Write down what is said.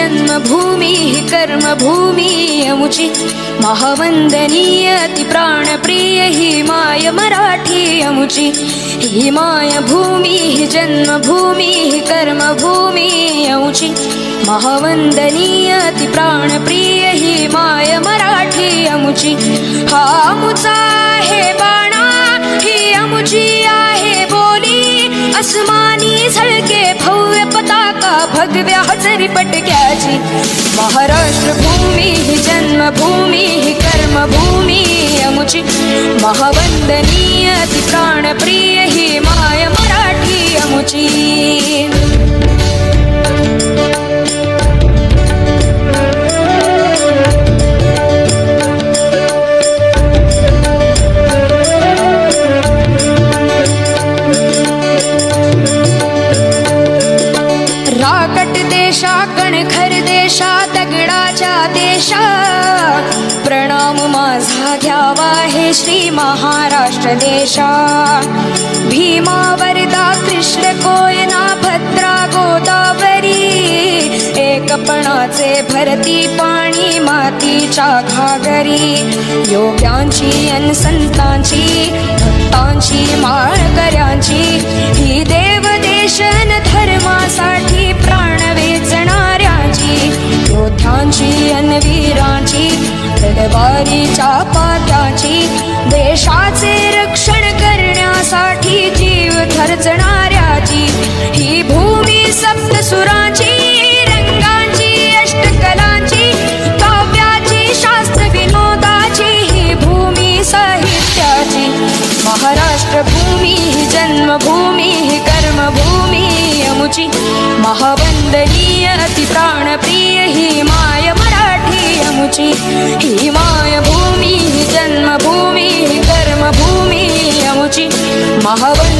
जन्मभूमी कर्मभूमी अमुची महावंदनीय अति प्राणप्रिय ही माय मराठी अमुची ही मायभूमी ही जन्मभूमी ही कर्मभूमी अमुची महावंदनीय अति प्राणप्रिय ही माय मराठी अमुची हा अमुचा आहे बाणा ही अमुची आहे बोली अस्मानी झळके भव्य पताका भगव्या हजरी पटक्याची महाराष्ट्र भूमी ही जन्मभूमी ही कर्मभूमी अमुची महावंदनीय अति प्राणप्रिय ही माय मराठी अमुची देशा कणखर देशा दगडाच्या देशा प्रणाम माझा घ्यावा हे श्री महाराष्ट्र देशा भीमा वरदा कृष्ण कोयना भद्रा गोदावरी एकपणाचे भरती पाणी मातीच्या घागरी योग्यांची अन संतांची भक्तांची माळकऱ्यांची ही देवदेशन धर्मासाठी प्राण वेचणाऱ्यांची योद्ध्यांची अन वीरांची तलवारीच्या पात्याची देशाचे रक्षण करण्यासाठी जीव खर्चणाऱ्याची ही भूमी सप्तसुरांची रंगांची अष्टकलांची काव्याची शास्त्र विनोदाची ही भूमी साहित्याची महाराष्ट्र भूमी ही जन्मभूमी ही कर्मभूमी अमुची महावंदनीय अति प्राणप्रिय ही माय मराठी अमुची ही मायभूमी ही जन्मभूमी ही कर्मभूमी अमुची महावंदनीय